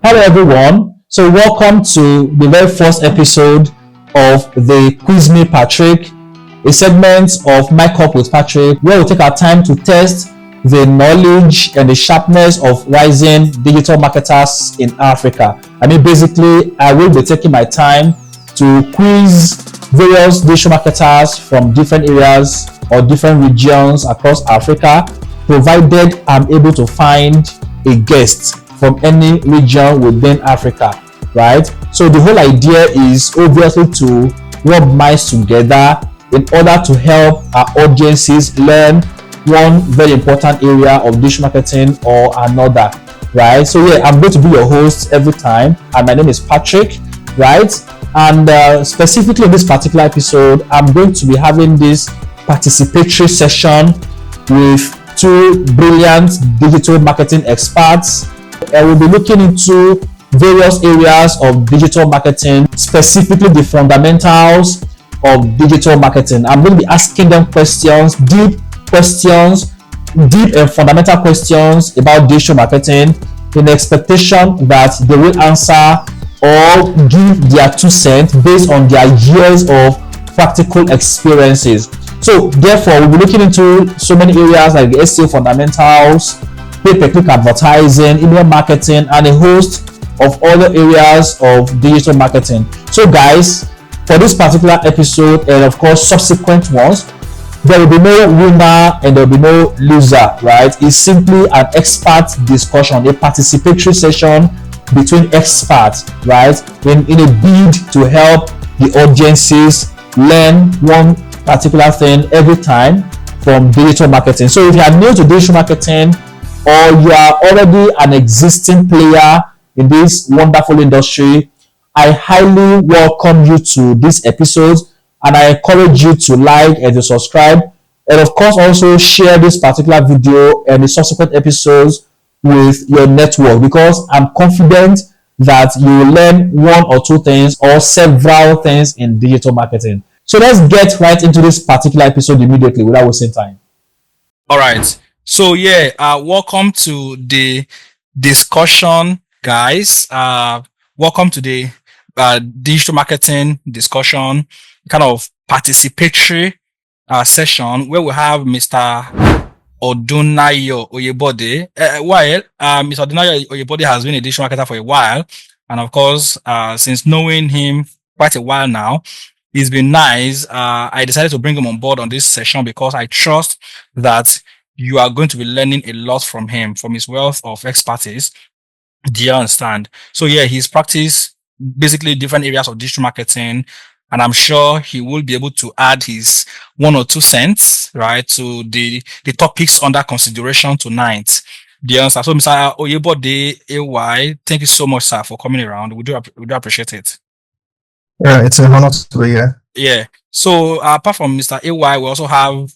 Hello, everyone. So, welcome to the very first episode of the Quiz Me Patrick, a segment of Micup with Patrick, where we take our time to test the knowledge and the sharpness of rising digital marketers in Africa. Basically, I will be taking my time to quiz various digital marketers from different areas or different regions across Africa, provided I'm able to find a guest from any region within Africa, right? So the whole idea is obviously to rub minds together in order to help our audiences learn one very important area of digital marketing or another, right? So yeah, I'm going to be your host every time, and my name is Patrick, right? And specifically in this particular episode, I'm going to be having this participatory session with two brilliant digital marketing experts. And we'll be looking into various areas of digital marketing, specifically the fundamentals of digital marketing. I'm going to be asking them deep and fundamental questions about digital marketing in the expectation that they will answer or give their 2 cents based on their years of practical experiences. So therefore, we'll be looking into so many areas like the SEO fundamentals, pay-per-click advertising, email marketing, and a host of other areas of digital marketing. So guys, for this particular episode and of course subsequent ones, there will be no winner and there will be no loser, right? It's simply an expert discussion, a participatory session between experts, right? In a bid to help the audiences learn one particular thing every time from digital marketing. So if you are new to digital marketing, or you are already an existing player in this wonderful industry, I highly welcome you to this episode, and I encourage you to like and to subscribe, and of course also share this particular video and the subsequent episodes with your network, because I'm confident that you will learn one or two things or several things in digital marketing. So let's get right into this particular episode immediately without wasting time. All right. So yeah, welcome to the discussion, guys. Welcome to the digital marketing discussion, kind of participatory session where we have Mr. Odunayo Oyebode. Mr. Odunayo Oyebode has been a digital marketer for a while, and of course, since knowing him quite a while now, it's been nice. I decided to bring him on board on this session because I trust that you are going to be learning a lot from him, from his wealth of expertise. Do you understand? So yeah, he's practiced basically different areas of digital marketing, and I'm sure he will be able to add his 1 or 2 cents, right, to the topics under consideration tonight. Do you understand? So Mr. Oyebode AY, thank you so much, sir, for coming around. We do appreciate it. Yeah, it's an honor to be here. Yeah. So apart from Mr. AY, we also have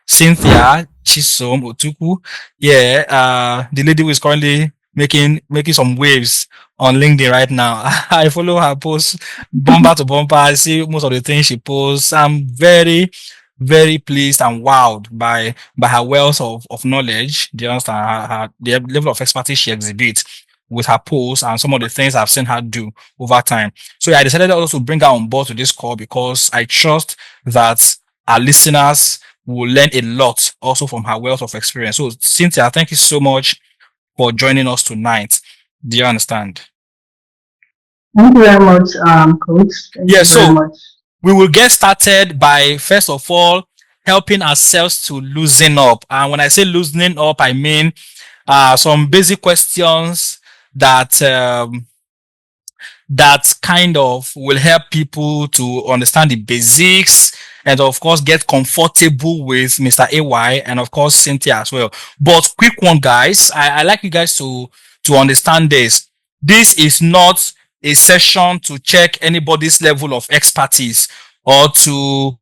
Cynthia Chisom Otuku. Yeah, the lady who is currently making some waves on LinkedIn right now. I follow her posts bumper to bumper. I see most of the things she posts. I'm very, very pleased and wowed by her wealth of knowledge. Do you understand? The level of expertise she exhibits with her posts and some of the things I've seen her do over time. So yeah, I decided also to bring her on board to this call because I trust that our listeners will learn a lot also from her wealth of experience. So Cynthia, thank you so much for joining us tonight. Do you understand? Thank you very much, Coach. Thank you very much. We will get started by first of all helping ourselves to loosen up. And when I say loosening up, I mean some basic questions that kind of will help people to understand the basics and of course get comfortable with Mr. AY and of course Cynthia as well. But quick one, guys, I like you guys to understand this. This is not a session to check anybody's level of expertise or to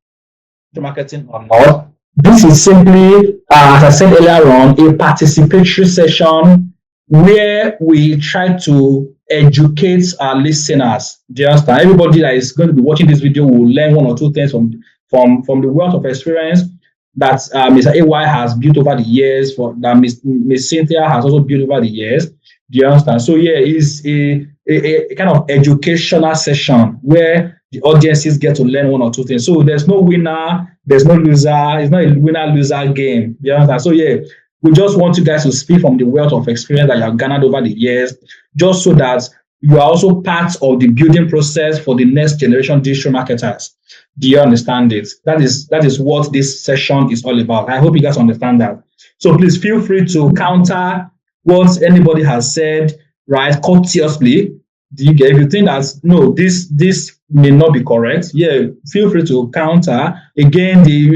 marketing or not. This is simply, as I said earlier on, a participatory session where we try to educate our listeners. Do you understand? Everybody that is going to be watching this video will learn 1 or 2 things from the wealth of experience that Mr. AY has built over the years, for that Miss Cynthia has also built over the years. Do you understand? So yeah, it's a kind of educational session where the audiences get to learn one or two things. So there's no winner, there's no loser. It's not a winner-loser game. Do you understand? So yeah, we just want you guys to speak from the wealth of experience that you have garnered over the years, just so that you are also part of the building process for the next generation digital marketers. Do you understand it? That is what this session is all about. I hope you guys understand that. So please feel free to counter what anybody has said, right? Courteously. Do you get? If you think that no, this may not be correct, yeah, feel free to counter. Again, the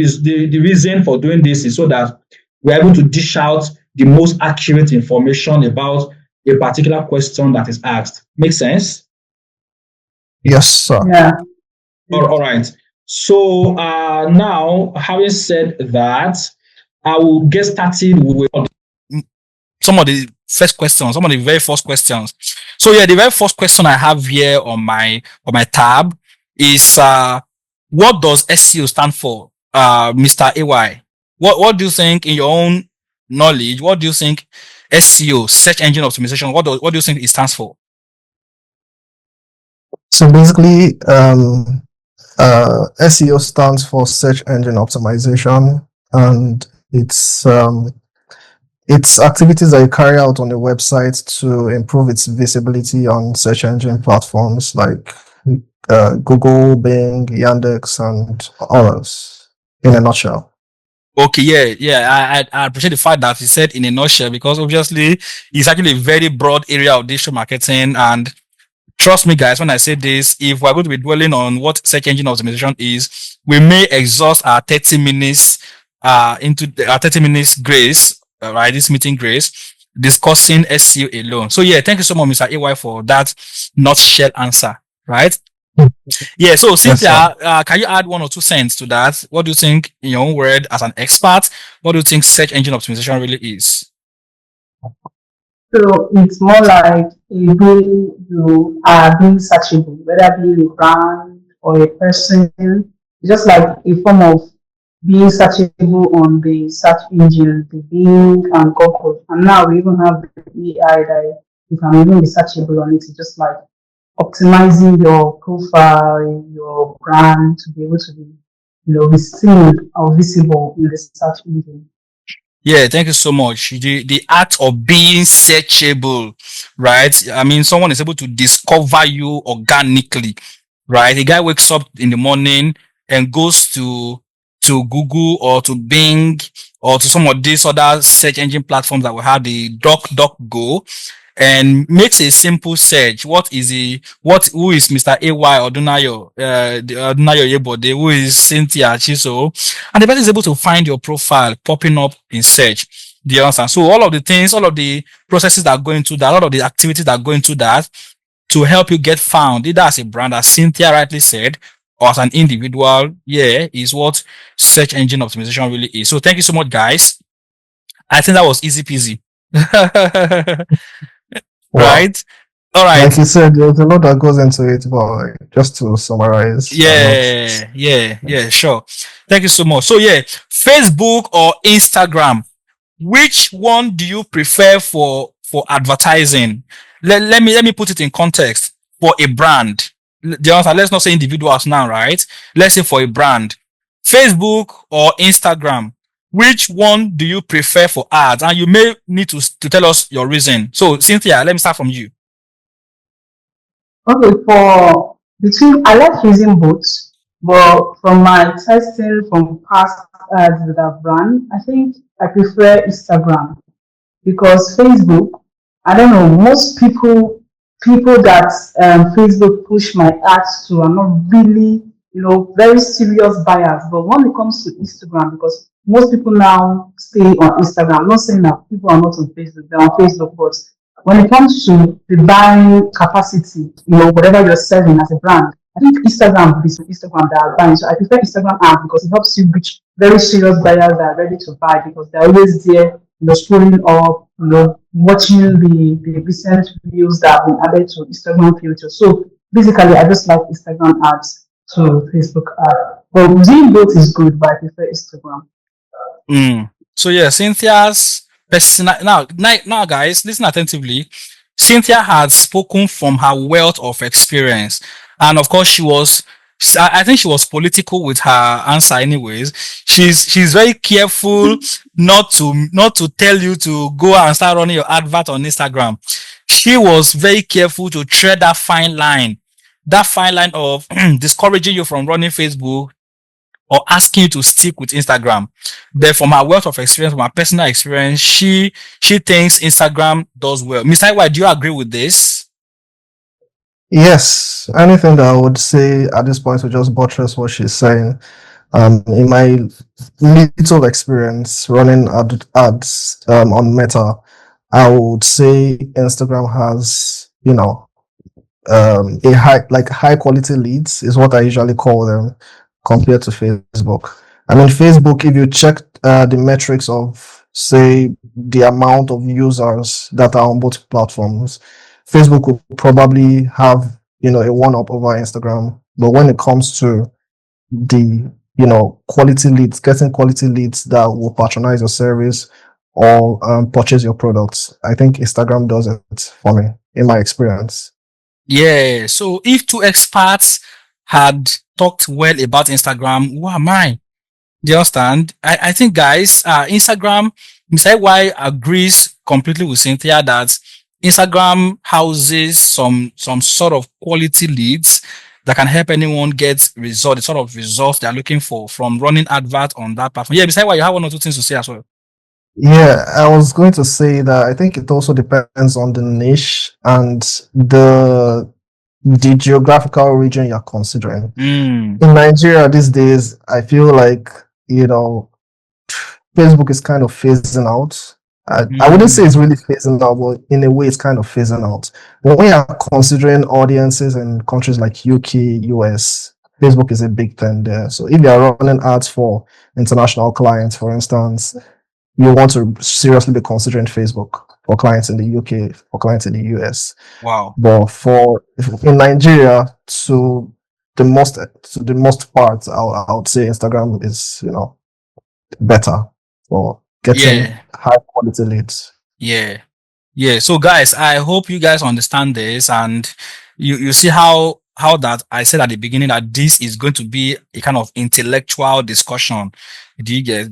reason for doing this is so that we're able to dish out the most accurate information about a particular question that is asked. Make sense? Yes, sir. Yeah. All right. So now, having said that, I will get started with some of the first questions, some of the very first questions. So yeah, the very first question I have here on my tab is what does SEO stand for, Mr. AY? What do you think, in your own knowledge, what do you think SEO, search engine optimization, what do you think it stands for? So basically, SEO stands for search engine optimization, and it's activities that you carry out on the website to improve its visibility on search engine platforms like Google, Bing, Yandex, and others. In a nutshell. Okay, yeah. I appreciate the fact that he said in a nutshell, because obviously it's actually a very broad area of digital marketing. And trust me, guys, when I say this, if we're going to be dwelling on what search engine optimization is, we may exhaust our 30 minutes into our 30 minutes grace, right? This meeting grace, discussing SEO alone. So yeah, thank you so much, Mr. AY, for that nutshell answer, right? Yeah, so Cynthia, can you add 1 or 2 cents to that? What do you think, in your own word, as an expert, what do you think search engine optimization really is? So it's more like a way you are being searchable, whether being a brand or a person, just like a form of being searchable on the search engine, the Bing and Google. And now we even have the AI that you can even be searchable on it. It's just like optimizing your profile, your brand to be able to be, be seen or visible in the search engine. Yeah, thank you so much. The art of being searchable, right? I mean, someone is able to discover you organically, right? A guy wakes up in the morning and goes to Google or to Bing or to some of these other search engine platforms that we have, the DuckDuckGo, and makes a simple search. Who is Mr. AY Odunayo, Odunayo Yebode, who is Cynthia Chiso, and the person is able to find your profile popping up in search. Do you understand? So all of the things, all of the processes that go into that, all of the activities that go into that to help you get found, either as a brand, as Cynthia rightly said, or as an individual, is what search engine optimization really is. So thank you so much, guys. I think that was easy peasy. Right? All right. Like you said, there's a lot that goes into it, but just to summarize. Yeah, sure. Thank you so much. So yeah, Facebook or Instagram, which one do you prefer for advertising? Let me put it in context. For a brand, let's not say individuals now, right? Let's say for a brand, Facebook or Instagram, which one do you prefer for ads? And you may need to tell us your reason. So Cynthia, let me start from you. Okay, I like using both, but from my testing from past ads that I've run, I think I prefer Instagram, because Facebook, I don't know, most people that Facebook push my ads to are not really, very serious buyers. But when it comes to Instagram, because most people now stay on Instagram, I'm not saying that people are not on Facebook, they're on Facebook, but when it comes to the buying capacity, whatever you're selling as a brand, I think Instagram is Instagram that are buying. So I prefer Instagram ads because it helps you reach very serious buyers that are ready to buy, because they're always there, scrolling up, watching the recent videos that have been added to Instagram filters. So basically, I just like Instagram ads to Facebook ads. But doing both is good, but I prefer Instagram. So yeah, Cynthia's personal now guys, listen attentively. Cynthia had spoken from her wealth of experience, and of course, I think she was political with her answer. Anyways, she's very careful not to tell you to go and start running your advert on Instagram. She was very careful to tread that fine line of discouraging you from running Facebook or asking you to stick with Instagram. But from her wealth of experience, from her personal experience, she thinks Instagram does well. Mr. Iwa, do you agree with this? Yes, anything that I would say at this point to just buttress what she's saying. In my little experience running ads on Meta, I would say Instagram has, a high quality leads is what I usually call them compared to Facebook. I mean, Facebook, if you check the metrics of, say, the amount of users that are on both platforms, Facebook will probably have, a one up over Instagram. But when it comes to the, quality leads, getting quality leads that will patronize your service or purchase your products, I think Instagram does it for me, in my experience. Yeah. So if two experts had talked well about Instagram, who am I? Do you understand? I think, guys, Instagram, Mr. Y agrees completely with Cynthia that Instagram houses some sort of quality leads that can help anyone get the sort of results they're looking for from running advert on that platform. Yeah, Mr. Y, you have one or two things to say as well. Yeah, I was going to say that I think it also depends on the niche and the geographical region you're considering. In Nigeria these days, I feel like, Facebook is kind of phasing out. I wouldn't say it's really phasing out, but in a way, it's kind of phasing out. But when you're considering audiences in countries like UK, US, Facebook is a big thing there. So if you're running ads for international clients, for instance, you want to seriously be considering Facebook for clients in the UK, for clients in the US. Wow. But in Nigeria, to the most part, I would say Instagram is, better for getting high quality leads. Yeah. Yeah. So guys, I hope you guys understand this and you see how that I said at the beginning that this is going to be a kind of intellectual discussion. Do you get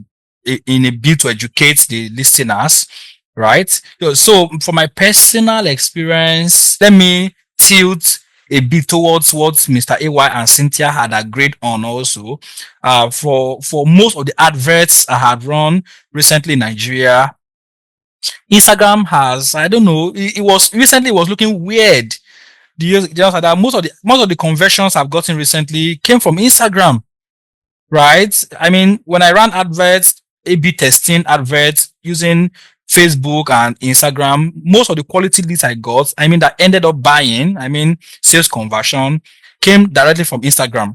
in a bid to educate the listeners, right? So from my personal experience, let me tilt a bit towards what Mr. AY and Cynthia had agreed on also. For most of the adverts I had run recently in Nigeria, Instagram has, I don't know, it was looking weird. That most of the conversions I've gotten recently came from Instagram, right? I mean, when I ran adverts, A/B testing adverts using Facebook and Instagram, most of the quality leads I got, I mean, that ended up buying, I mean, sales conversion came directly from Instagram.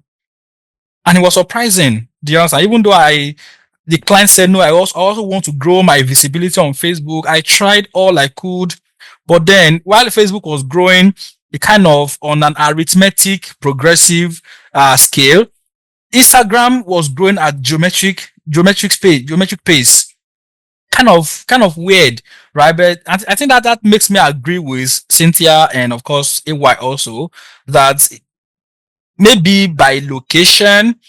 And it was surprising. Do you understand? Even though the client said no, I also want to grow my visibility on Facebook. I tried all I could, but then while Facebook was growing, it kind of on an arithmetic progressive scale, Instagram was growing at geometric pace. Kind of weird, right? But I think that makes me agree with Cynthia and of course AY also that maybe by location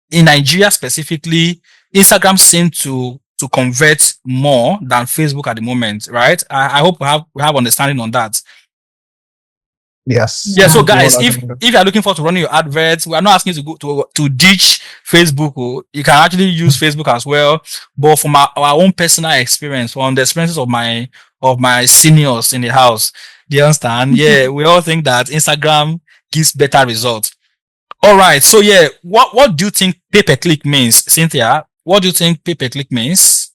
in Nigeria specifically, Instagram seems to convert more than Facebook at the moment, right? I hope we have understanding on that. Yes. Yeah. So guys, if you are looking forward to running your adverts, we are not asking you to go to ditch Facebook. You can actually use Facebook as well. But from our own personal experience, from the experiences of my seniors in the house, do you understand? Yeah, we all think that Instagram gives better results. All right. So yeah, what do you think pay-per-click means, Cynthia? What do you think pay-per-click means?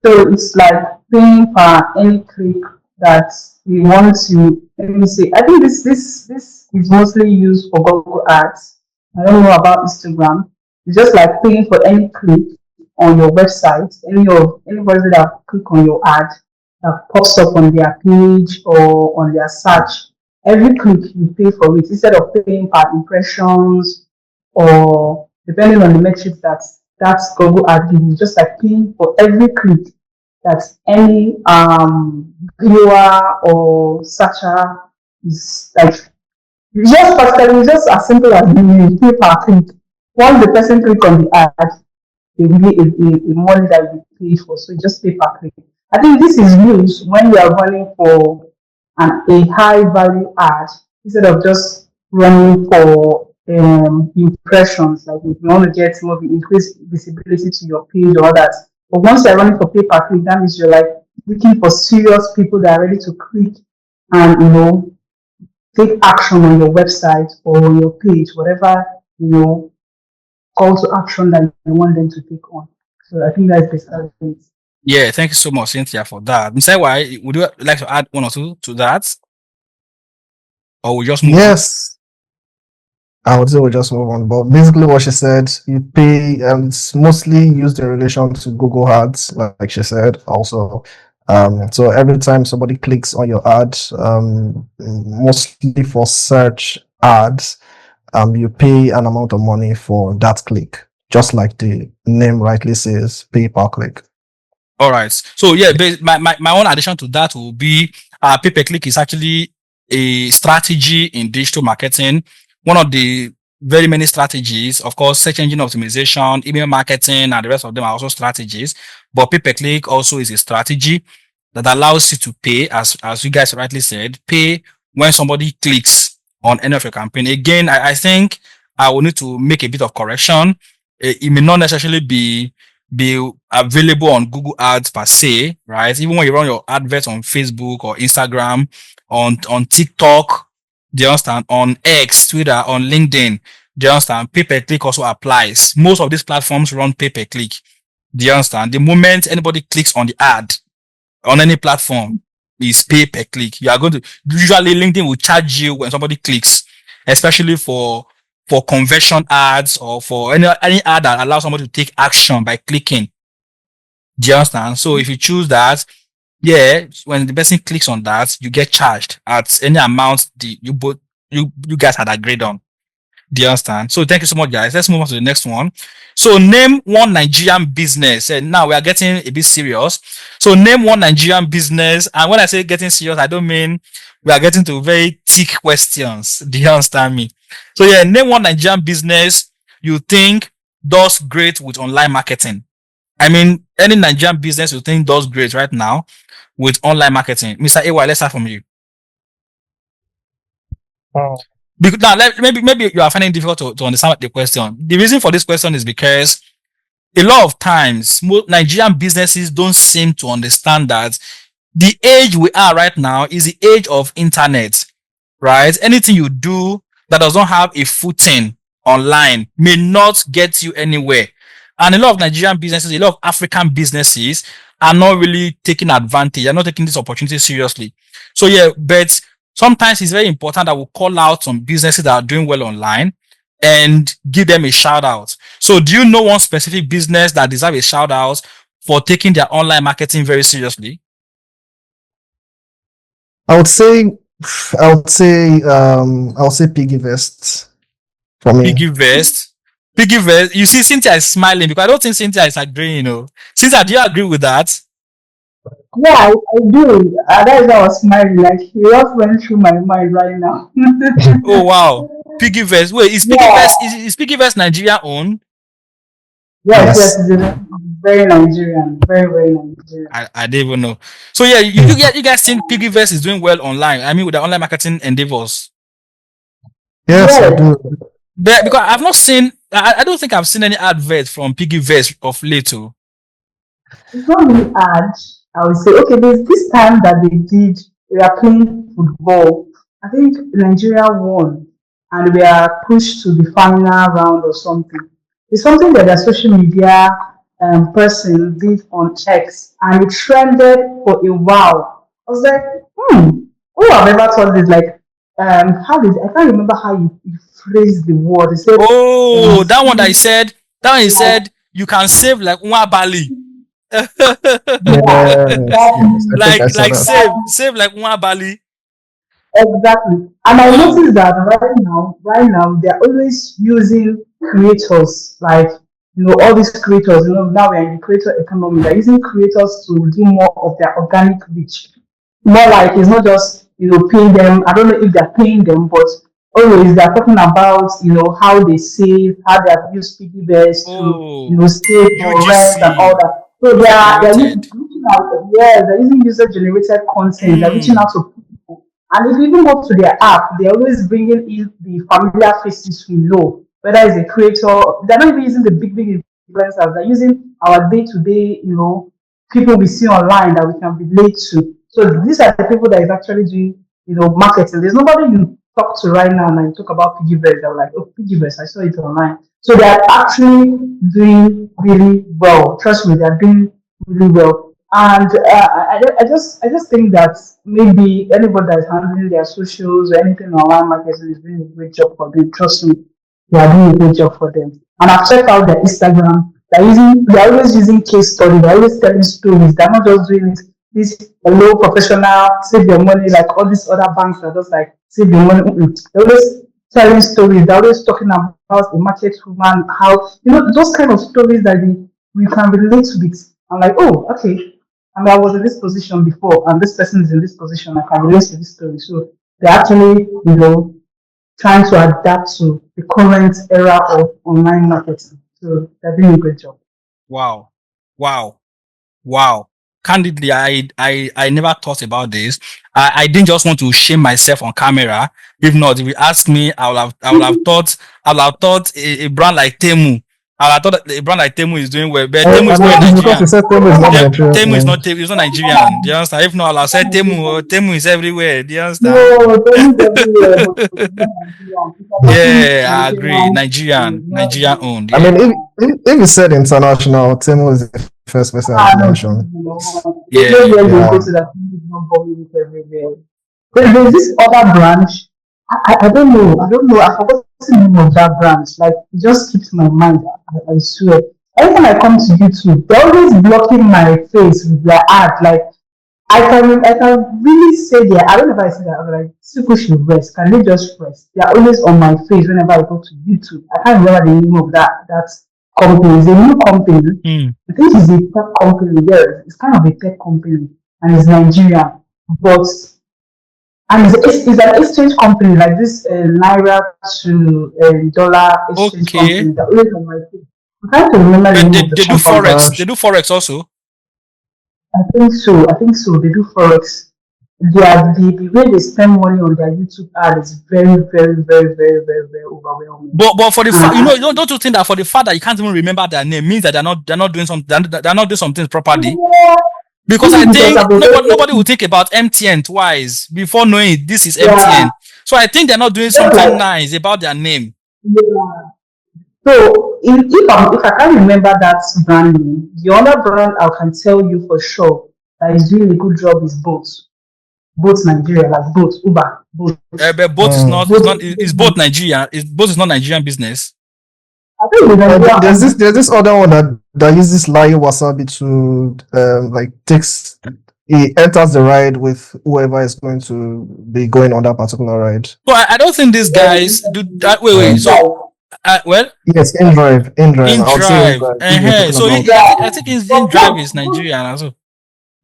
So it's like paying for any click that you want to. Let me see. I think this is mostly used for Google Ads. I don't know about Instagram. It's just like paying for any click on your website. Anybody that click on your ad that pops up on their page or on their search. Every click you pay for it instead of paying per impressions or depending on the metrics that That's Google ad giving, just like paying for every click that any viewer or searcher is like just practically just as simple as you pay per click. Once the person click on the ad, they give you a money that you pay for. So you just pay per click. I think this is used when you are running for a high value ad instead of just running for impressions. Like if you want to get maybe increase visibility to your page or that. But once you're running for pay per click, that means you're like looking for serious people that are ready to click and take action on your website or on your page, whatever call to action that you want them to take on. So I think that's basically it. Yeah, thank you so much, Cynthia, for that. Mr. Y, would you like to add one or two to that? Or we just move on? Yes, I would say we just move on. But basically, what she said, you pay, and it's mostly used in relation to Google Ads, like she said. Also, so every time somebody clicks on your ad, mostly for search ads, you pay an amount of money for that click, just like the name rightly says, pay per click. All right. So yeah, my own addition to that will be pay per click is actually a strategy in digital marketing. One of the very many strategies, of course, search engine optimization, email marketing, and the rest of them are also strategies. But pay per click also is a strategy that allows you to pay, as you guys rightly said, pay when somebody clicks on any of your campaign. Again, I think I will need to make a bit of correction. It may not necessarily be available on Google Ads per se, right? Even when you run your adverts on Facebook or Instagram, on TikTok, do you understand? On X, Twitter, on LinkedIn, do you understand? Pay per click also applies. Most of these platforms run pay per click. Do you understand? The moment anybody clicks on the ad on any platform is pay per click. You are going to usually LinkedIn will charge you when somebody clicks, especially for conversion ads or for any ad that allows somebody to take action by clicking. Do you understand? So if you choose that, yeah, when the person clicks on that, you get charged at any amount you guys had agreed on. Do you understand? So thank you so much, guys. Let's move on to the next one. So name one Nigerian business. And now we are getting a bit serious. So name one Nigerian business. And when I say getting serious, I don't mean we are getting to very thick questions. Do you understand me? So yeah, name one Nigerian business you think does great with online marketing. I mean, any Nigerian business you think does great right now with online marketing. Mr. AY, let's start from you. Because now, maybe you are finding it difficult to understand the question. The reason for this question is because a lot of times, Nigerian businesses don't seem to understand that the age we are right now is the age of internet, right? Anything you do that does not have a footing online may not get you anywhere. And a lot of Nigerian businesses, a lot of African businesses are not really taking advantage. They're not taking this opportunity seriously. So yeah, but sometimes it's very important that we call out some businesses that are doing well online and give them a shout out. So do you know one specific business that deserves a shout out for taking their online marketing very seriously? I would say Piggyvest for me. Piggyvest. You see, Cynthia is smiling because I don't think Cynthia is agreeing. Cynthia, do you agree with that? Yeah, I do. That is why I was smiling. Like he just went through my mind right now. Oh wow, Piggyvest. Wait, is Piggyvest Nigeria owned? Yes, it's very Nigerian, very very Nigerian. I didn't even know. So yeah, you guys think Piggyvest is doing well online? I mean, with the online marketing endeavors. Yes, I do. But because I've not seen, I don't think I've seen any advert from Piggyvest of late. It's not really hard. I would say, okay, there's this time that we are playing football. I think Nigeria won and we are pushed to the final round or something. It's something that the social media person did on X and it trended for a while. I was like, oh, I've never thought this. Like, I can't remember how you phrased the word. He said, oh, that one that he said, you can save like Bali. like save like Bali. Exactly. And I noticed that right now, they're always using creators like all these creators, now we're in the creator economy. They're using creators to do more of their organic reach. More like it's not just, paying them. I don't know if they're paying them, but always they're talking about, how they save, how they have used piggy banks to, Oh, save for rent and all UGC that. So they're generated. reaching out, yeah, they're using user generated content. They're reaching Hmm. out to people. And if you even go to their app, they're always bringing in the familiar faces we know, whether it's a creator, they're not even using the big influencers, they're using our day to day, people we see online that we can relate to. So these are the people that is actually doing, marketing. There's nobody you talk to right now and you talk about Piggyverse. They're like, oh, Piggyverse, I saw it online. So they are actually doing really well. Trust me, they're doing really well. And I just think that maybe anybody that is handling their socials or anything online marketing is doing a great job for them. Trust me, they are doing a great job for them. And I've checked out their Instagram. They're always using case studies. They're always telling stories. They're not just doing it this low professional, save your money, like all these other banks are just like save your money. They're always telling stories. They're always talking about the market woman, how those kind of stories that we can relate with. I'm like, oh, okay. I mean, I was in this position before, and this person is in this position. I can relate to this story. So they're actually, trying to adapt to the current era of online marketing. So they're doing a great job. Wow. Wow. Wow. Candidly, I never thought about this. I didn't just want to shame myself on camera. If not, if you ask me, I would have thought a brand like Temu. I would have thought that a brand like Temu is doing well, but Temu is I not a mean, it's because you Nigerian. said Temu is not Nigerian. Temu is not It's not Nigerian. Do you understand? If not, I'll have said Temu. Temu is everywhere. Do you understand? No, don't everywhere, but it's not Nigerian. If you're talking Yeah, I agree. Nigerian, not Nigerian owned. I Yeah. mean, if you said international, Temu is the first person I would no, mention. there's no Yeah. way they go Yeah. to that it's not bombing it everywhere. There's this other branch. I don't know. I don't know. I forgot the name of that branch. Like it just keeps my mind. I swear. Every time I come to YouTube, they're always blocking my face with their ad. Like I can really say that I don't know if I say that. I'm like, people should rest. Can they just rest? They are always on my face whenever I go to YouTube. I can't remember the name of that company. It's a new company. Hmm. I think it's a tech company. Yeah, it's kind of a tech company and it's Nigerian. But and it's an exchange company like this naira to dollar exchange Okay. company. They're always on my face. I'm trying to remember the But name they, of the they do company. forex. They do forex also. I think so. I think so. They do forex. The way they spend money on their YouTube ad is very, very, very, very, very, very overwhelming. But for the Uh, don't you think that for the fact that you can't even remember their name means that they're not doing something they're not doing something properly? yeah, Because I maybe because think I've been nobody will very, think about MTN twice before knowing this is yeah, MTN. So I think they're not doing just something like, nice about their name. yeah. So if I can't remember that brand name, the other brand I can tell you for sure that is doing a good job is both Nigeria, like both Uber, both But both is Mm. not both. is both Nigerian. Is both is not Nigerian business. I think the Nigeria There's this other one that uses lying wasabi to like takes he enters the ride with whoever is going to be going on that particular ride. So I don't think these guys do that. Wait. Um, So well, yes, in drive. in I would say in drive. drive. If you're talking So about I think in but drive is Nigerian as well.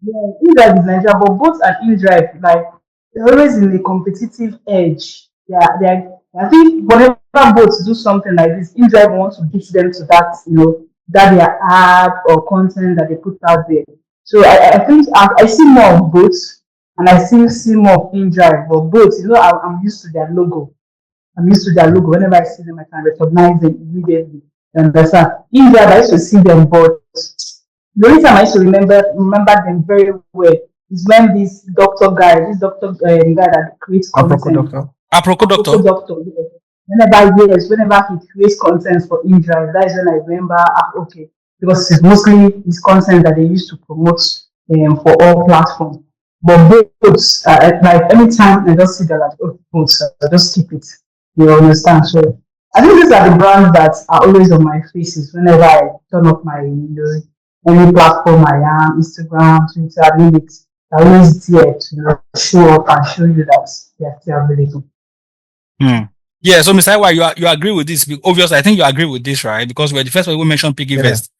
yeah, InDrive is Nigeria, but both and InDrive, like they're always in a competitive edge. I think whenever both do something like this, InDrive wants to beat them to that, that their ad or content that they put out there. So I think I see more of both and I still see more of InDrive, but both, I'm used to their logo. I'm used to their logo. Whenever I see them, I can recognize them immediately. You understand? InDrive, I used to see them, but the only time I used to remember them very well is when this doctor guy that creates Aproko content, Doctor. Aproko Apoko doctor. doctor, yes. Whenever he creates content for InDrive, that is when I remember, okay, because it's mostly his content that they used to promote for all platforms. But both, like anytime I just see that, like, oh, both, I just keep it. You understand? So I think these are the brands that are always on my faces whenever I turn up my, any platform I am, Instagram, Twitter, name it. I always there to show up and show you that they are still available. Hmm. Yeah, so Mr. Iwa, you agree with this? Obviously, I think you agree with this, right? Because we're the first one who mentioned Piggy Yeah. Vest.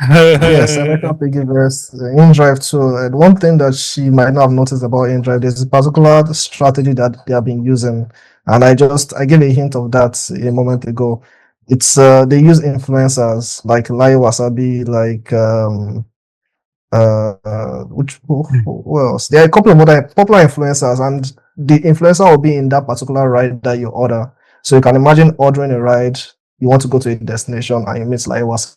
Yes, I mentioned Piggyverse, InDrive too. And one thing that she might not have noticed about InDrive, there's a particular strategy that they have been using, and I gave a hint of that a moment ago. It's they use influencers like Lai Wasabi, like who else? There are a couple of other popular influencers, and the influencer will be in that particular ride that you order. So you can imagine ordering a ride, you want to go to a destination, and you meet Lai Wasabi.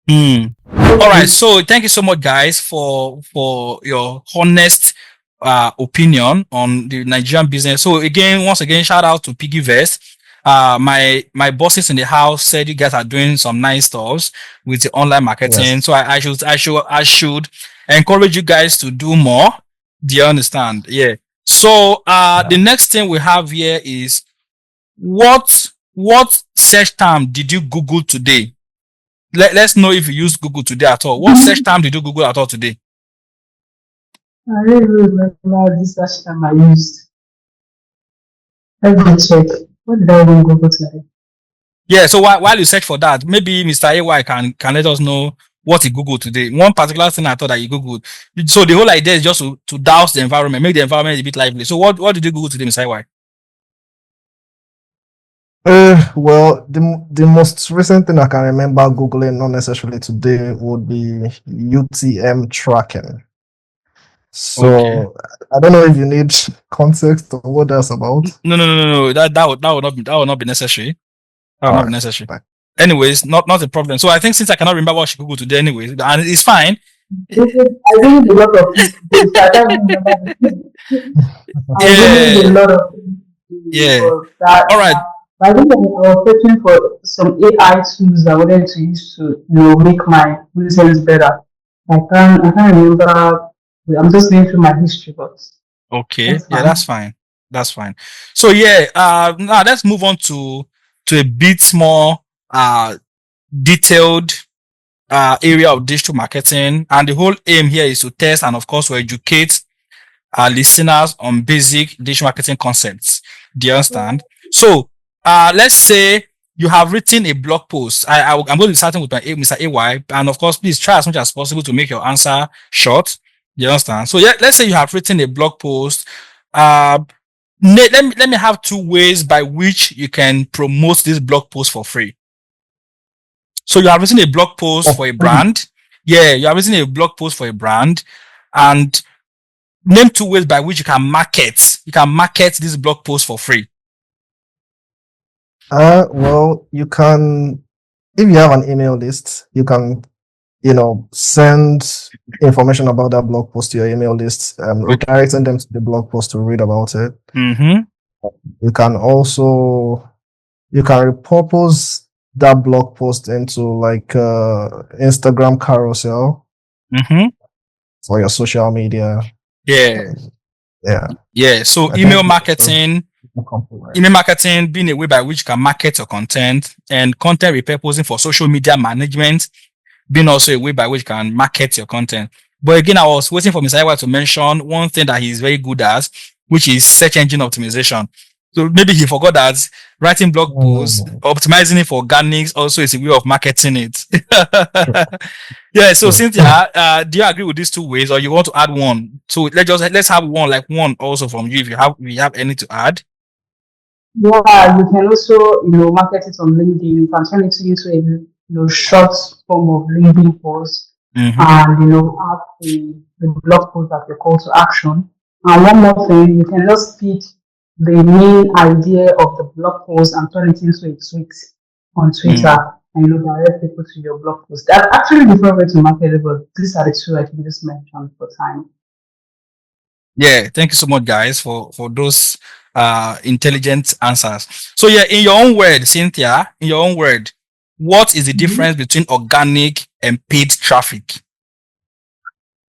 All right. So thank you so much, guys, for your honest opinion on the Nigerian business. So once again, shout out to Piggy Vest. My bosses in the house said you guys are doing some nice stuff with the online marketing. Yes. So I should encourage you guys to do more. Do you understand? Yeah. So the next thing we have here is what search term did you Google today? Let's know if you use Google today at all. What search term did you Google at all today? I really remember this last time I used. Let me check. What did I even Google today? Yeah, so while you search for that, maybe Mr. AY can let us know what he Googled today. One particular thing I thought that you Googled. So the whole idea is just to douse the environment, make the environment a bit lively. So what did you Google today, Mr. AY? Well, the most recent thing I can remember Googling, not necessarily today, would be UTM tracking. So Okay. I don't know if you need context or what that's about. No. That would not be necessary. That would not be necessary. Fine. Anyways, not a problem. So I think since I cannot remember what she Googled today, anyways, and it's fine. I think a lot of people. So I can't remember. I Yeah. a lot of things. Yeah. That, All right. I think I was searching for some AI tools I wanted to use to, make my business better. I can't remember. I'm just going through my history, but Okay. Yeah, that's fine. That's fine. So yeah, now let's move on to a bit more detailed area of digital marketing. And the whole aim here is to test and of course to educate our listeners on basic digital marketing concepts. Do you understand? So let's say you have written a blog post. I'm going to be starting with Mr. AY, and of course, please try as much as possible to make your answer short. You understand? So yeah, let's say you have written a blog post. Let me have two ways by which you can promote this blog post for free. So you have written a blog post for a brand. Yeah, you have written a blog post for a brand, and name two ways by which you can market. You can market this blog post for free. Well, you can, if you have an email list, you can, send information about that blog post to your email list, redirecting them to the blog post to read about it. Mm-hmm. You can repurpose that blog post into like Instagram carousel for your social media. Yeah. Yeah. So email marketing being a way by which you can market your content, and content repurposing for social media management being also a way by which you can market your content. But again, I was waiting for Mr. Iwa to mention one thing that he's very good at, which is search engine optimization. So maybe he forgot that writing blog posts, optimizing it for organics also is a way of marketing it. Yeah. So Cynthia, do you agree with these two ways, or you want to add one? So let's have one also from you if you have any to add. Yeah, you can also, market it on LinkedIn. You can turn it into a, short form of LinkedIn post, and have the blog post as your call to action. And one more thing, you can just pick the main idea of the blog post and turn it into a tweet on Twitter, and direct people to your blog post. There are actually different ways to market it, but these are the two I can just mention for time. Yeah, thank you so much, guys, for those intelligent answers. So yeah, in your own word, Cynthia, what is the difference between organic and paid traffic?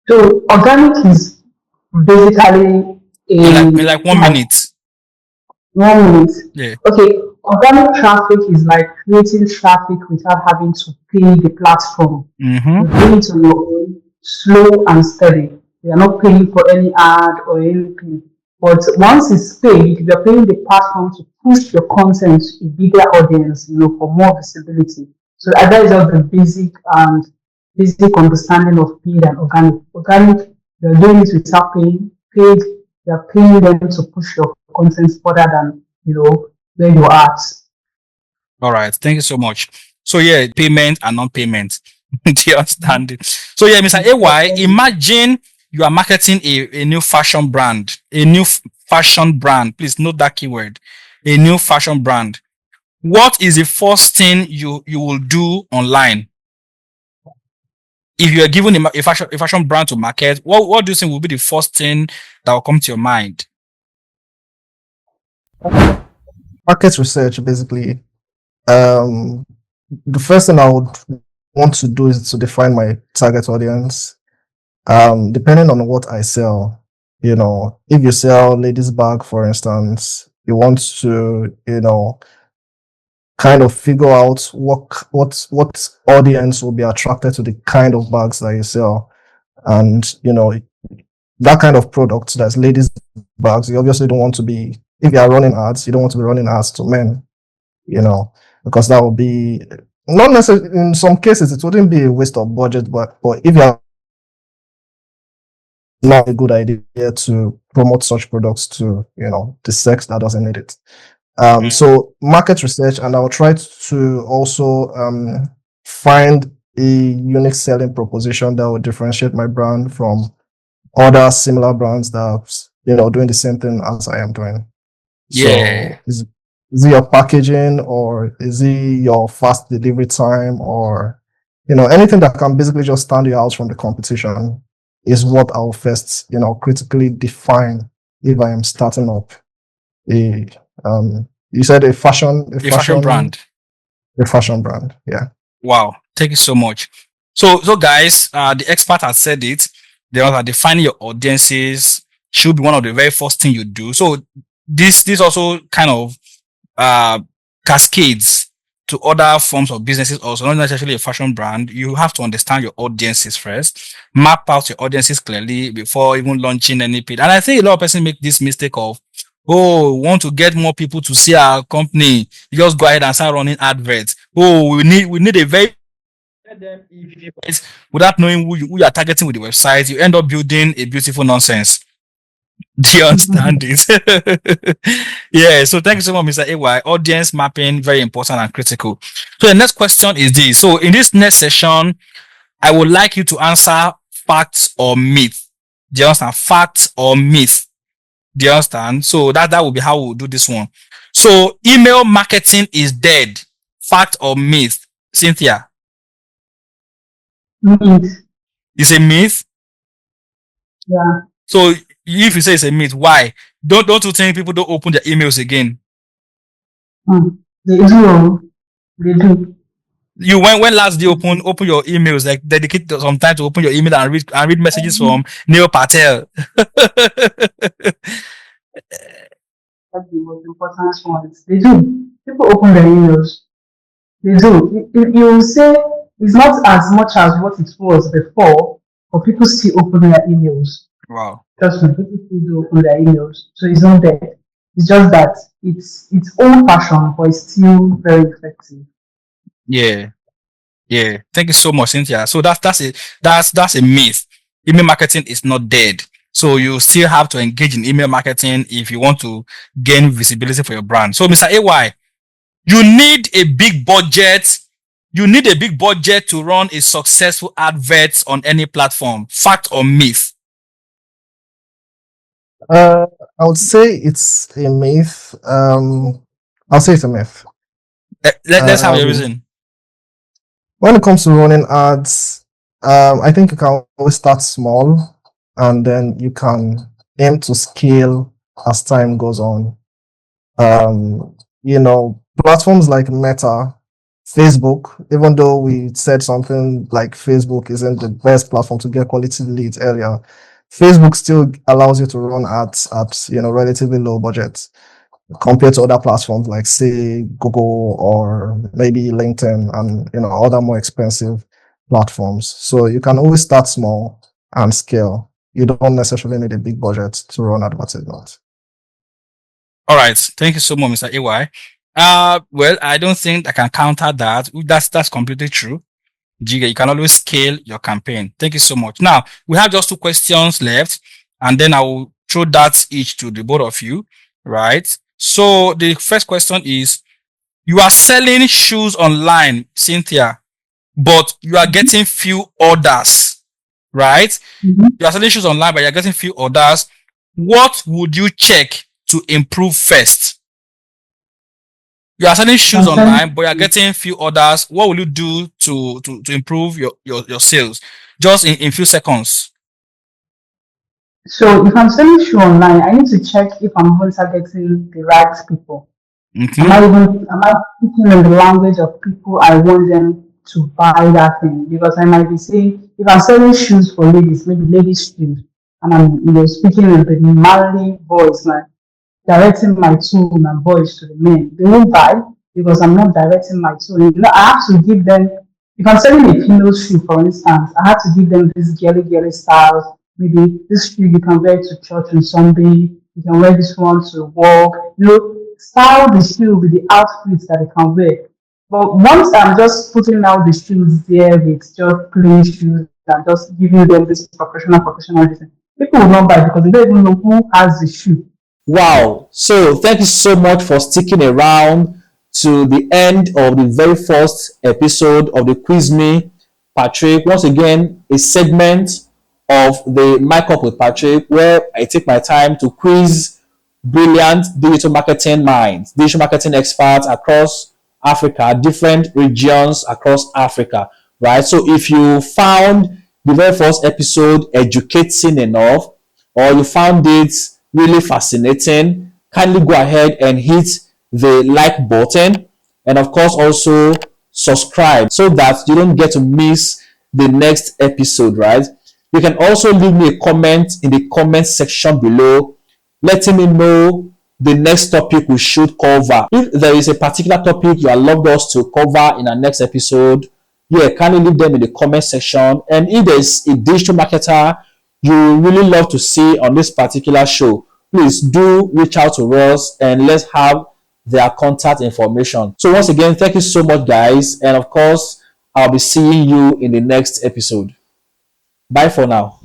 So organic is basically in like 1 minute. 1 minute. Yeah. Okay. Organic traffic is like creating traffic without having to pay the platform. You're doing it on your own, slow and steady. You are not paying for any ad or anything. But once it's paid, you're paying the platform to push your content to a bigger audience, for more visibility. So that is just the basic understanding of paid and organic. Organic, you're doing it without paying. Paid, you're paying them to push your content further than where you're at. All right. Thank you so much. So yeah, payment and non-payment. Do you understand it? So yeah, Mr. AY, imagine you are marketing a new fashion brand. A new fashion brand. Please note that keyword. A new fashion brand. What is the first thing you will do online? If you are given a fashion brand to market, what do you think will be the first thing that will come to your mind? Market research, basically. The first thing I would want to do is to define my target audience. Depending on what I sell, if you sell ladies bag, for instance, you want to, kind of figure out what audience will be attracted to the kind of bags that you sell. And, that kind of product that's ladies bags, you obviously don't want to be, if you are running ads, you don't want to be running ads to men, because that would be not necessarily, in some cases, it wouldn't be a waste of budget, but if you're not a good idea to promote such products to, the sex that doesn't need it. So market research, and I'll try to also find a unique selling proposition that will differentiate my brand from other similar brands that, doing the same thing as I am doing. Yeah. So is it your packaging, or is it your fast delivery time, or, anything that can basically just stand you out from the competition is what I'll first, critically define if I am starting up a, you said a fashion brand. A fashion brand. Yeah. Wow. Thank you so much. So guys, the expert has said it. They are defining your audiences should be one of the very first thing you do. So this also kind of cascades to other forms of businesses also, not necessarily a fashion brand. You have to understand your audiences first, map out your audiences clearly before even launching any page. And I think a lot of people make this mistake of, want to get more people to see our company, you just go ahead and start running adverts. We need a very without knowing who you are targeting with the website, you end up building a beautiful nonsense. Do you understand this? Yeah. So thank you so much, Mr. AY. Audience mapping, very important and critical. So the next question is this. So in this next session, I would like you to answer facts or myth. Do you understand? Facts or myth. Do you understand? So that will be how we'll do this one. So email marketing is dead. Fact or myth? Cynthia? Myth. It's a myth? Yeah. So if you say it's a myth, why? Don't you think people don't open their emails again? They do. They do. You when last do you open your emails, like dedicate some time to open your email and read messages from Neil Patel? That's the most important one. They do. People open their emails. They do. You say it's not as much as what it was before, but people still open their emails. Wow. Trust me, people still do open their emails. So it's not dead. It's just that it's old fashioned, but it's still very effective. Yeah. Yeah. Thank you so much, Cynthia. So that's a myth. Email marketing is not dead. So you still have to engage in email marketing if you want to gain visibility for your brand. So Mr. AY, you need a big budget. You need a big budget to run a successful advert on any platform. Fact or myth? I would say it's a myth. I'll say it's a myth. Let's have a reason. When it comes to running ads, I think you can always start small, and then you can aim to scale as time goes on. Platforms like Meta, Facebook, even though we said something like Facebook isn't the best platform to get quality leads earlier, Facebook still allows you to run ads at, relatively low budget compared to other platforms like, say, Google or maybe LinkedIn and, other more expensive platforms. So you can always start small and scale. You don't necessarily need a big budget to run advertisements. All right. Thank you so much, Mr. AY. Well, I don't think I can counter that. That's completely true. Giga, you can always scale your campaign. Thank you so much. Now, we have just 2 questions left, and then I will throw that each to the both of you, right? So the first question is, you are selling shoes online, Cynthia, but you are getting few orders, right? Mhm. You are selling shoes online, but you're getting few orders. What would you check to improve first? You are selling shoes I'm selling. online, but you're getting few orders. What will you do to improve your sales? Just in few seconds. So if I'm selling shoe online, I need to check if I'm even targeting the right people. Mm-hmm. Am I speaking in the language of people I want them to buy that thing? Because I might be saying if I'm selling shoes for ladies, maybe ladies shoes, and I'm speaking in the manly voice, like directing my tone and voice to the men. They won't buy because I'm not directing my tone. I have to give them, if I'm selling a female shoe, for instance, I have to give them this girly styles. Maybe this shoe you can wear to church on Sunday, you can wear this one to work, style the shoe with the outfits that they can wear. But once I'm just putting out the shoes there with just plain shoes and just giving them this professional design, people will not buy because they don't even know who has the shoe. Wow. So thank you so much for sticking around to the end of the very first episode of the Quiz Me Patrick. Once again, a segment of the Micup with Patrick where I take my time to quiz brilliant digital marketing minds, digital marketing experts across Africa, different regions across Africa, right? So if you found the very first episode educating enough, or you found it really fascinating, kindly go ahead and hit the like button, and of course also subscribe so that you don't get to miss the next episode, right? You can also leave me a comment in the comment section below letting me know the next topic we should cover. If there is a particular topic you would love us to cover in our next episode, yeah, kindly leave them in the comment section. And if there's a digital marketer you really love to see on this particular show, please do reach out to us and let's have their contact information. So once again, thank you so much, guys. And of course, I'll be seeing you in the next episode. Bye for now.